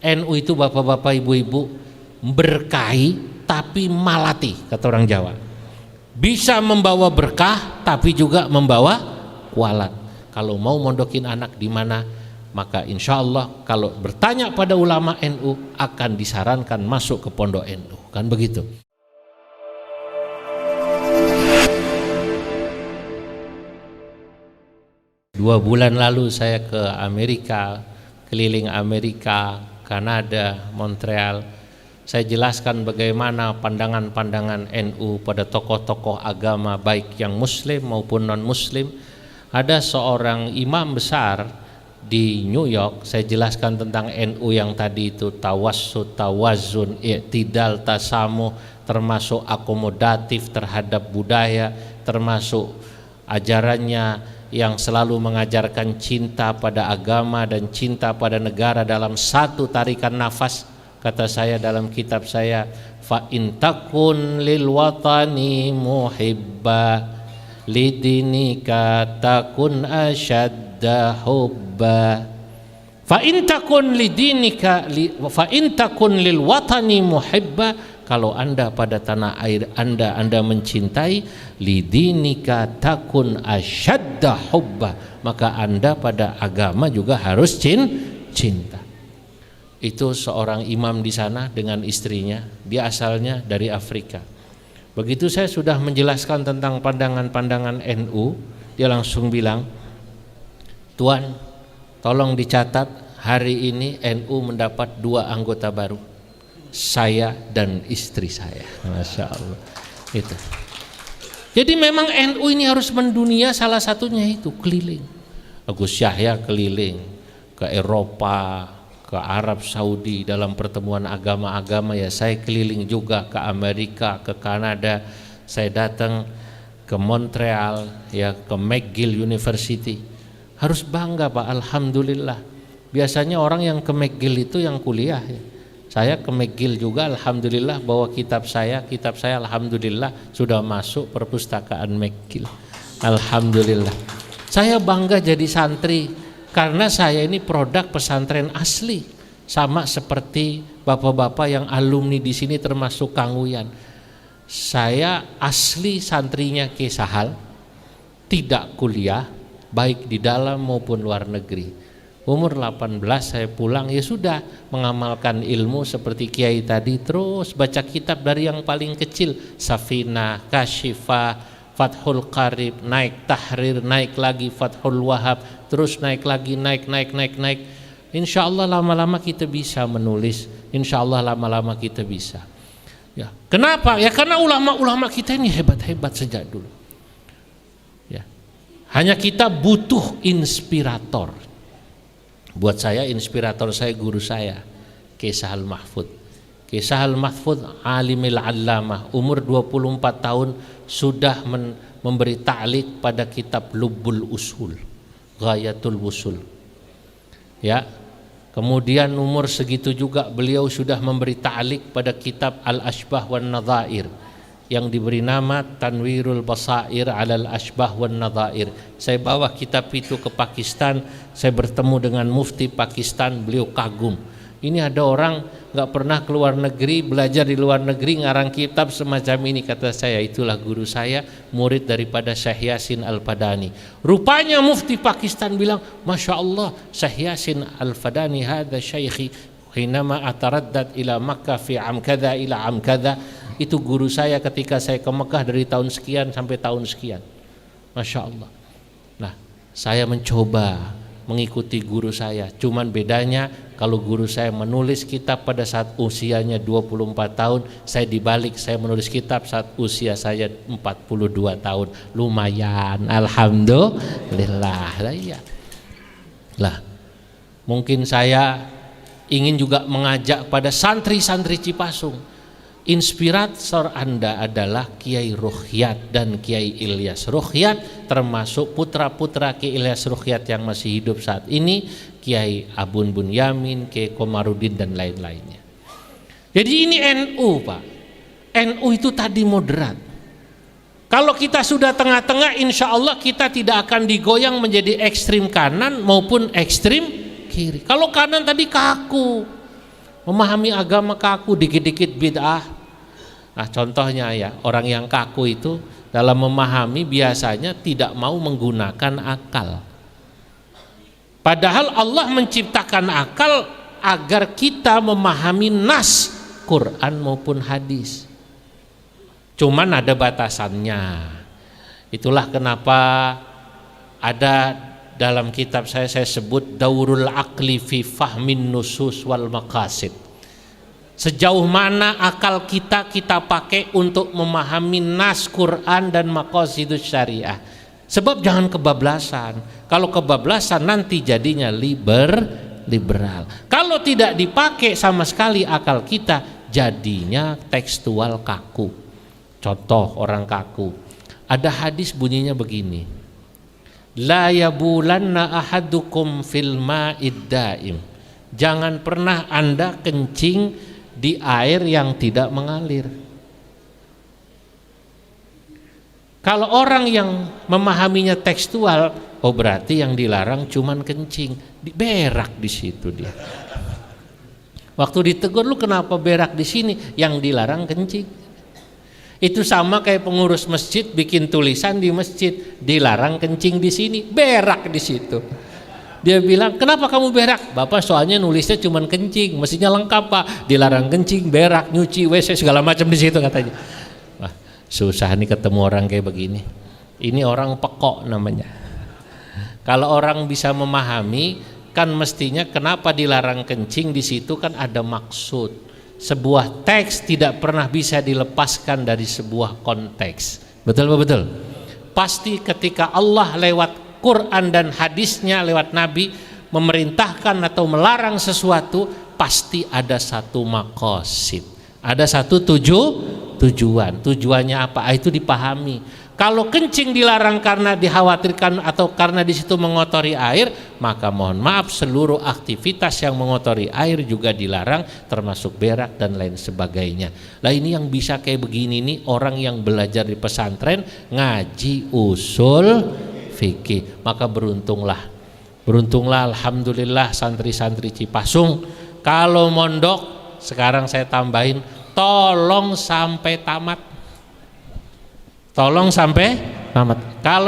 NU itu bapak-bapak ibu-ibu berkahi tapi malati, kata orang Jawa. Bisa membawa berkah tapi juga membawa kualat. Kalau mau mondokin anak di mana, maka insya Allah kalau bertanya pada ulama NU akan disarankan masuk ke pondok NU, kan begitu. Dua bulan lalu saya ke Amerika, keliling Amerika, Kanada, Montreal. Saya jelaskan bagaimana pandangan-pandangan NU pada tokoh-tokoh agama baik yang muslim maupun non-muslim. Ada seorang imam besar di New York, saya jelaskan tentang NU yang tadi itu, tawassut, tawazun, i'tidal, tasamuh, termasuk akomodatif terhadap budaya, termasuk ajarannya yang selalu mengajarkan cinta pada agama dan cinta pada negara dalam satu tarikan nafas. Kata saya dalam kitab saya, fa in takun lil watani muhibba lidinika takun asyadda hubba. Fa in takun lidinika fa in takun lil watani muhibba, kalau Anda pada tanah air Anda mencintai, lidinika takun asyadda hubba, maka Anda pada agama juga harus cinta. Itu seorang imam di sana dengan istrinya, dia asalnya dari Afrika. Begitu saya sudah menjelaskan tentang pandangan-pandangan NU, dia langsung bilang, "Tuan, tolong dicatat, hari ini NU mendapat 2 anggota baru, saya dan istri saya." Masya Allah. Itu. Jadi memang NU ini harus mendunia, salah satunya itu keliling. Gus Yahya keliling ke Eropa, ke Arab Saudi dalam pertemuan agama-agama, ya saya keliling juga ke Amerika, ke Kanada. Saya datang ke Montreal, ya ke McGill University. Harus bangga Pak, alhamdulillah. Biasanya orang yang ke McGill itu yang kuliah, ya. Saya ke McGill juga, alhamdulillah, bawa kitab saya alhamdulillah sudah masuk perpustakaan McGill. Alhamdulillah. Saya bangga jadi santri karena saya ini produk pesantren asli, sama seperti bapak-bapak yang alumni di sini termasuk Kang Uyan. Saya asli santrinya Ki Sahal, tidak kuliah baik di dalam maupun luar negeri. Umur 18 saya pulang, ya sudah mengamalkan ilmu seperti Kiai tadi, terus baca kitab dari yang paling kecil, Safinah, Kasyifah, Fathul Qarib, naik Tahrir, naik lagi Fathul Wahab, terus naik lagi, naik. Insya Allah lama-lama kita bisa menulis, insya Allah lama-lama kita bisa. Ya, kenapa? Ya karena ulama-ulama kita ini hebat-hebat sejak dulu. Ya, hanya kita butuh inspirator. Buat saya inspirator saya guru saya, Ki Sahal Mahfud. Ki Sahal Mahfud alimil allamah, umur 24 tahun sudah memberi ta'liq pada kitab Lubbul Usul, Ghayatul Wusul. Ya. Kemudian umur segitu juga beliau sudah memberi ta'liq pada kitab Al-Ashbah wan Nadhair yang diberi nama Tanwirul Basair 'alal Ashbah wan Nadhair. Saya bawa kitab itu ke Pakistan, saya bertemu dengan mufti Pakistan, beliau kagum. Ini ada orang nggak pernah keluar negeri, belajar di luar negeri, ngarang kitab semacam ini. Kata saya, itulah guru saya, murid daripada Syekh Yasin Al-Fadani. Rupanya mufti Pakistan bilang, Masya Allah, Syekh Yasin Al-Fadani hadha syaikhi hinama ataraddad ila Makkah fi am kadha ila am kadha. Itu guru saya ketika saya ke Mekah dari tahun sekian sampai tahun sekian. Masya Allah. Nah, saya mencoba mengikuti guru saya. Cuman bedanya kalau guru saya menulis kitab pada saat usianya 24 tahun, saya dibalik, saya menulis kitab saat usia saya 42 tahun. Lumayan, alhamdulillah. Lah, mungkin saya ingin juga mengajak pada santri-santri Cipasung. Inspirator Anda adalah Kiai Ruhyat dan Kiai Ilyas Ruhyat, termasuk putra-putra Kiai Ilyas Ruhyat yang masih hidup saat ini, Kiai Abun Bunyamin, Kiai Komarudin dan lain-lainnya. Jadi ini NU Pak. NU itu tadi moderat. Kalau kita sudah tengah-tengah, insya Allah kita tidak akan digoyang menjadi ekstrim kanan maupun ekstrim kiri. Kalau kanan tadi kaku, memahami agama kaku, dikit-dikit bid'ah. Nah contohnya ya, orang yang kaku itu dalam memahami biasanya tidak mau menggunakan akal. Padahal Allah menciptakan akal agar kita memahami nas Quran maupun hadis. Cuman ada batasannya. Itulah kenapa ada dalam kitab saya sebut Daurul Aqli fi Fahmin Nusus wal Maqasid. Sejauh mana akal kita pakai untuk memahami nas Quran dan maqasidus syariah. Sebab jangan kebablasan. Kalau kebablasan nanti jadinya liberal. Kalau tidak dipakai sama sekali akal kita, jadinya tekstual kaku. Contoh orang kaku. Ada hadis bunyinya begini. La yabulanna ahadukum fil ma'id daim. Jangan pernah Anda kencing di air yang tidak mengalir. Kalau orang yang memahaminya tekstual, oh berarti yang dilarang cuman kencing, berak di situ dia. Waktu ditegur, lu kenapa berak di sini? Yang dilarang kencing. Itu sama kayak pengurus masjid bikin tulisan di masjid, dilarang kencing di sini, berak di situ. Dia bilang, kenapa kamu berak? Bapak soalnya nulisnya cuman kencing, mestinya lengkap Pak. Dilarang kencing, berak, nyuci, WC segala macam di situ katanya. Wah, susah nih ketemu orang kayak begini. Ini orang pekok namanya. Kalau orang bisa memahami, kan mestinya kenapa dilarang kencing di situ kan ada maksud. Sebuah teks tidak pernah bisa dilepaskan dari sebuah konteks. Betul betul. Pasti ketika Allah lewat Quran dan hadisnya lewat Nabi memerintahkan atau melarang sesuatu, pasti ada satu maqasid, ada satu tujuan. Tujuannya apa? Itu dipahami. Kalau kencing dilarang karena dikhawatirkan atau karena di situ mengotori air, maka mohon maaf seluruh aktivitas yang mengotori air juga dilarang, termasuk berak dan lain sebagainya. Lah ini yang bisa kayak begini nih orang yang belajar di pesantren ngaji usul fikih, maka beruntunglah alhamdulillah santri-santri Cipasung. Kalau mondok sekarang saya tambahin, tolong sampai tamat. Kalau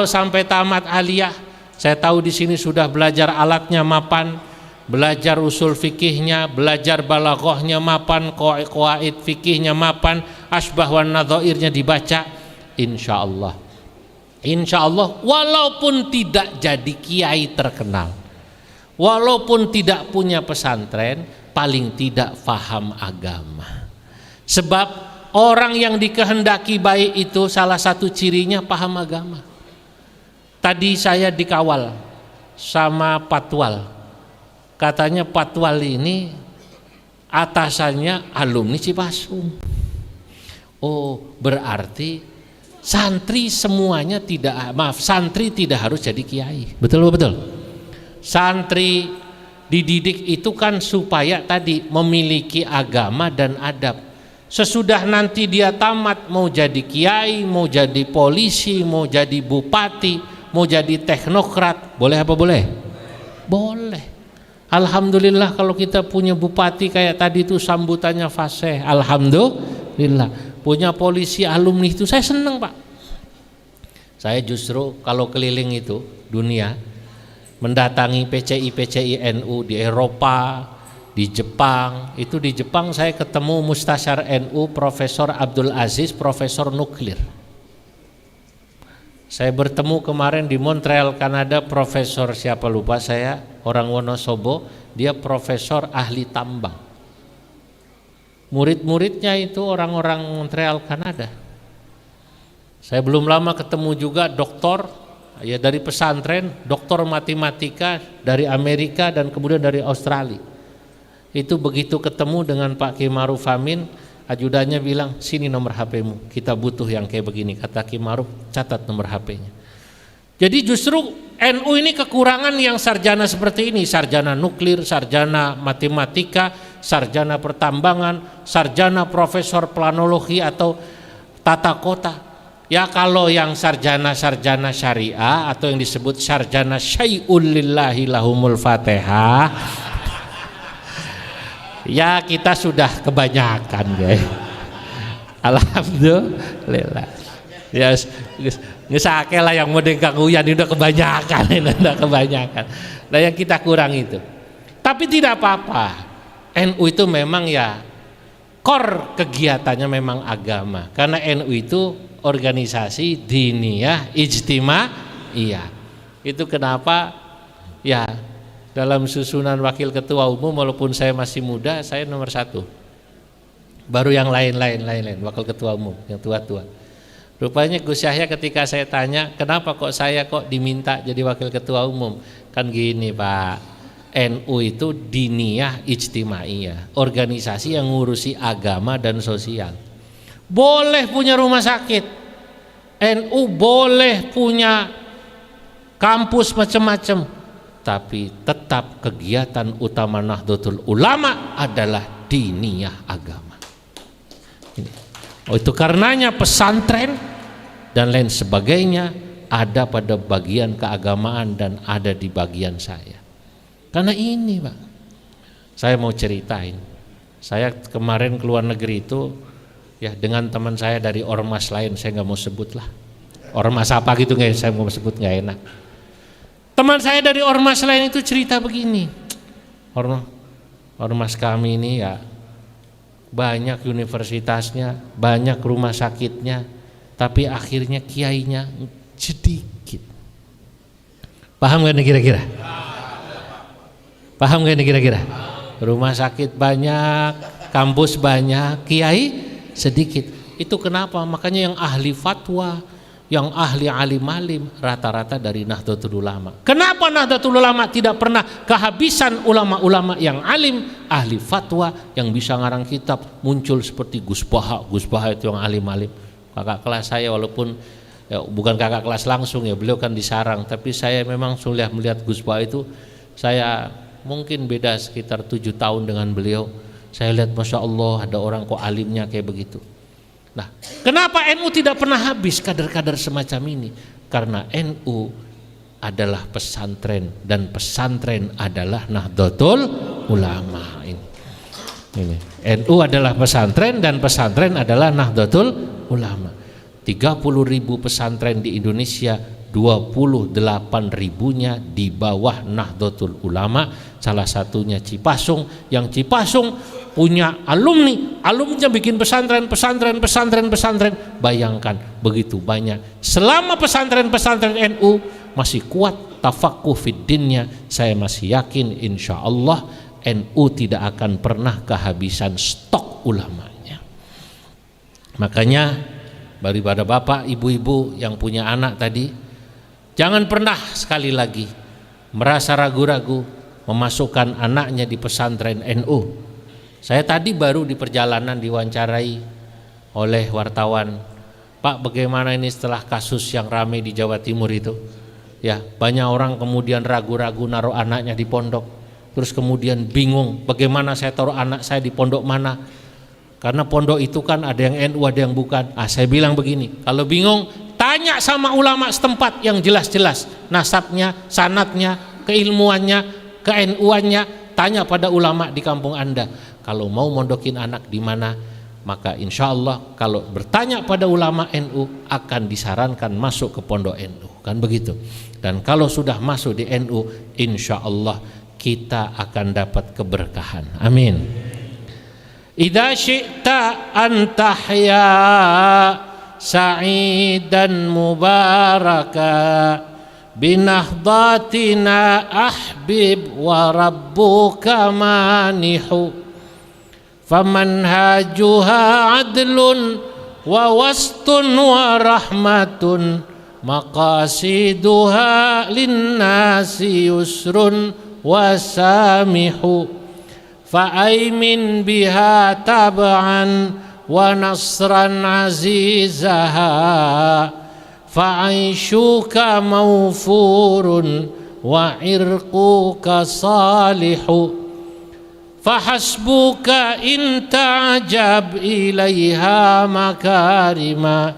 sampai tamat aliyah, saya tahu di sini sudah belajar alatnya mapan, belajar usul fikihnya, belajar balaghahnya mapan, qawaid fikihnya mapan, asbah wan nadhairnya dibaca. Insyaallah walaupun tidak jadi kiai terkenal, walaupun tidak punya pesantren, paling tidak faham agama. Sebab orang yang dikehendaki baik itu salah satu cirinya paham agama. Tadi saya dikawal sama patwal. Katanya patwal ini atasannya alumni Cipasung. Oh, berarti santri semuanya santri tidak harus jadi kiai. Betul. Santri dididik itu kan supaya tadi memiliki agama dan adab. Sesudah nanti dia tamat, mau jadi kiai, mau jadi polisi, mau jadi bupati, mau jadi teknokrat, boleh apa boleh? Boleh. Alhamdulillah kalau kita punya bupati kayak tadi itu sambutannya fasih. Alhamdulillah. Punya polisi alumni itu saya senang Pak. Saya justru kalau keliling itu dunia, mendatangi PCI NU di Eropa, di Jepang. Itu di Jepang saya ketemu Mustasyar NU Profesor Abdul Aziz, Profesor Nuklir. Saya bertemu kemarin di Montreal, Kanada, Profesor siapa lupa saya, orang Wonosobo, dia profesor ahli tambang. Murid-muridnya itu orang-orang Montreal, Kanada. Saya belum lama ketemu juga doktor ya dari pesantren, doktor matematika dari Amerika dan kemudian dari Australia. Itu begitu ketemu dengan Pak Ki Maruf Amin, ajudannya bilang, sini nomor HP-mu, kita butuh yang kayak begini. Kata Ki Maruf, catat nomor HP-nya. Jadi justru NU ini kekurangan yang sarjana seperti ini, sarjana nuklir, sarjana matematika, sarjana pertambangan, sarjana profesor planologi atau tata kota. Ya kalau yang sarjana-sarjana syariah atau yang disebut sarjana syai'ul lillahi lahumul fatihah, Ya kita sudah kebanyakan guys. Alhamdulillah. Ya ngesake lah yang modeng Kang Uyan ini udah kebanyakan, ini udah kebanyakan. Nah yang kita kurang itu. Tapi tidak apa-apa. NU itu memang ya core kegiatannya memang agama. Karena NU itu organisasi diniyah ijtimaiyah. Itu kenapa ya dalam susunan wakil ketua umum walaupun saya masih muda, saya nomor 1. Baru yang lain wakil ketua umum yang tua-tua. Rupanya Gus Yahya ketika saya tanya kenapa kok saya kok diminta jadi wakil ketua umum, kan gini Pak, NU itu diniyah ijtimaiyah, organisasi yang ngurusi agama dan sosial. Boleh punya rumah sakit, NU boleh punya kampus macam-macam, tapi tetap kegiatan utama Nahdlatul Ulama adalah diniyah agama. Oh, itu karenanya pesantren dan lain sebagainya ada pada bagian keagamaan dan ada di bagian saya. Karena ini Pak, saya mau ceritain, saya kemarin keluar negeri itu ya dengan teman saya dari ormas lain, saya nggak mau sebut lah, ormas apa gitu nggak, saya mau sebut nggak enak. Teman saya dari ormas lain itu cerita begini, ormas kami ini ya banyak universitasnya, banyak rumah sakitnya, tapi akhirnya kiainya sedikit. Paham gak nih kira-kira? Paham gak nih kira-kira? Rumah sakit banyak, kampus banyak, kiai sedikit. Itu kenapa? Makanya yang ahli fatwa, yang ahli alim-alim rata-rata dari Nahdlatul Ulama. Kenapa Nahdlatul Ulama tidak pernah kehabisan ulama-ulama yang alim, ahli fatwa yang bisa ngarang kitab, muncul seperti Gus Baha itu yang alim-alim. Kakak kelas saya walaupun ya, bukan kakak kelas langsung ya, beliau kan di sarang, tapi saya memang sudah melihat Gus Baha itu, saya mungkin beda sekitar 7 tahun dengan beliau. Saya lihat Masya Allah ada orang kok alimnya kayak begitu. Nah, kenapa NU tidak pernah habis kader-kader semacam ini? Karena NU adalah pesantren dan pesantren adalah Nahdlatul Ulama. Ini. NU adalah pesantren dan pesantren adalah Nahdlatul Ulama. 30.000 pesantren di Indonesia, 28.000-nya di bawah Nahdlatul Ulama, salah satunya Cipasung. Yang Cipasung punya alumninya bikin pesantren. Bayangkan begitu banyak. Selama pesantren-pesantren NU masih kuat tafakuh fiddinnya, saya masih yakin insya Allah NU tidak akan pernah kehabisan stok ulamanya. Makanya daripada bapak ibu-ibu yang punya anak tadi, jangan pernah sekali lagi merasa ragu-ragu memasukkan anaknya di pesantren NU. Saya tadi baru di perjalanan diwawancarai oleh wartawan, Pak bagaimana ini setelah kasus yang ramai di Jawa Timur itu, ya banyak orang kemudian ragu-ragu naruh anaknya di pondok, terus kemudian bingung bagaimana saya taruh anak saya di pondok mana, karena pondok itu kan ada yang NU ada yang bukan. Saya bilang begini, kalau bingung tanya sama ulama setempat yang jelas-jelas nasabnya, sanadnya, keilmuannya, ke-NU-annya, tanya pada ulama di kampung Anda. Kalau mau mondokin anak di mana, maka insya Allah kalau bertanya pada ulama NU akan disarankan masuk ke pondok NU, kan begitu. Dan kalau sudah masuk di NU, insya Allah kita akan dapat keberkahan. Amin. Idza syi'ta an tahya sa'idan mubaraka binahdhatina ahbib wa rabbuka manihu famanhajuha adlun wa wastun wa rahmatun maqasiduha linnasi yusrun wa samihu fa'aimin biha tab'an wa nasran azizaha fa'aishuka mawfurun wa irquka salihu fahasbuka in ta'jab ilaiha makarima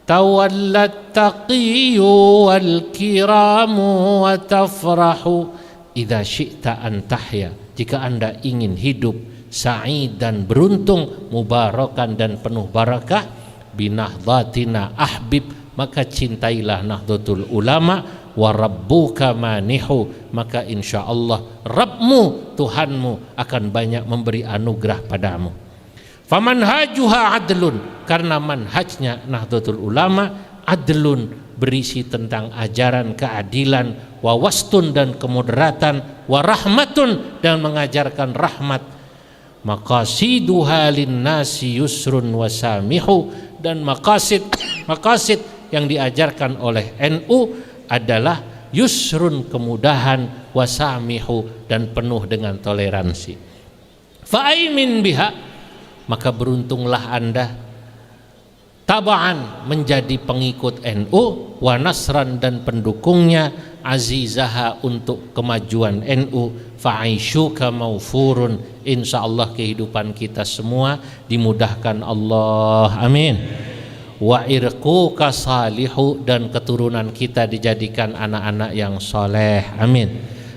tawallat taqiyyu wal kiramu wa tafrahu. Idza syi'ta an tahya, jika Anda ingin hidup sa'idan beruntung, mubarakan dan penuh barakah, binahdatina ahbib maka cintailah Nahdlatul Ulama, wa rabbuka manihu maka insyaallah Rabbmu Tuhanmu akan banyak memberi anugerah padamu. Famanhajuha adlun, karena manhajnya Nahdlatul Ulama adlun, berisi tentang ajaran keadilan, wa wastun dan kemoderatan, wa rahmatun dan mengajarkan rahmat, maqasiduha linnasi yusrun wa samihu, dan maqasid yang diajarkan oleh NU adalah yusrun kemudahan, wa samihu dan penuh dengan toleransi. Fa'aimin biha, maka beruntunglah Anda taba'an menjadi pengikut NU, wa nasran dan pendukungnya, azizaha untuk kemajuan NU, fa'aishuka maufurun, insyaallah kehidupan kita semua dimudahkan Allah, amin. Wa irquka salihu, dan keturunan kita dijadikan anak-anak yang soleh, amin.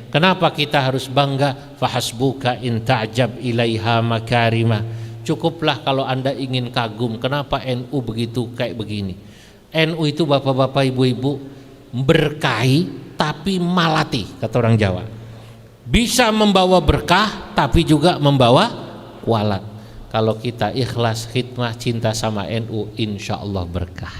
Kenapa kita harus bangga? Fahasbuka in ta'jab ilaiha makarima, cukuplah kalau Anda ingin kagum kenapa NU begitu kayak begini. NU itu bapak-bapak ibu-ibu berkahi tapi malati, kata orang Jawa. Bisa membawa berkah tapi juga membawa kualat. Kalau kita ikhlas khidmah cinta sama NU, insya Allah berkah.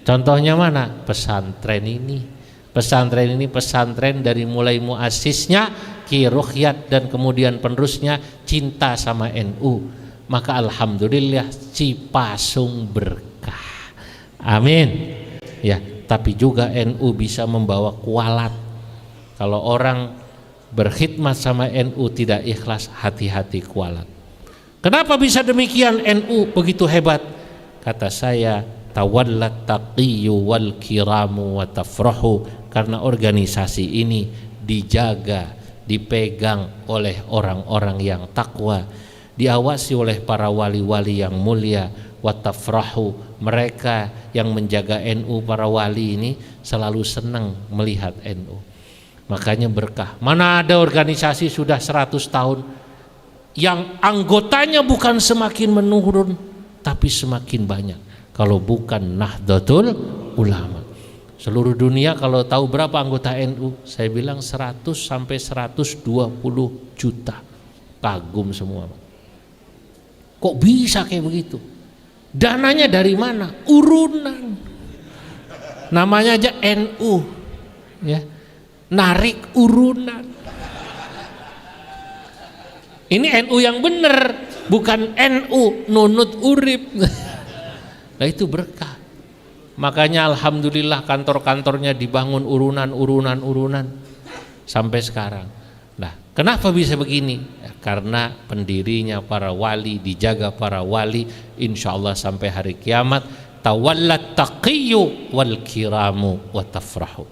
Contohnya mana? Pesantren ini. Pesantren ini pesantren dari mulai muasisnya Ki Ruqyat dan kemudian penerusnya cinta sama NU. Maka alhamdulillah Cipasung berkah, amin. Ya, tapi juga NU bisa membawa kualat. Kalau orang berkhidmat sama NU tidak ikhlas, hati-hati kualat. Kenapa bisa demikian? NU begitu hebat. Kata saya, tawallat taqiyyu wal kiramu wa tafrahu, karena organisasi ini dijaga, dipegang oleh orang-orang yang takwa, diawasi oleh para wali-wali yang mulia, wa tafrahu, mereka yang menjaga NU, para wali ini selalu senang melihat NU. Makanya berkah. Mana ada organisasi sudah 100 tahun yang anggotanya bukan semakin menurun tapi semakin banyak, kalau bukan Nahdlatul Ulama. Seluruh dunia kalau tahu berapa anggota NU, saya bilang 100 sampai 120 juta. Kagum semua. Kok bisa kayak begitu? Dananya dari mana? Urunan. Namanya aja NU, ya. Narik urunan. Ini NU yang benar, bukan NU nunut urip. Nah itu berkah. Makanya alhamdulillah kantor-kantornya dibangun urunan sampai sekarang. Nah, kenapa bisa begini? Ya, karena pendirinya para wali, dijaga para wali, insya Allah sampai hari kiamat. Tawallat taqiyyu wal kiramu wa tafrahu.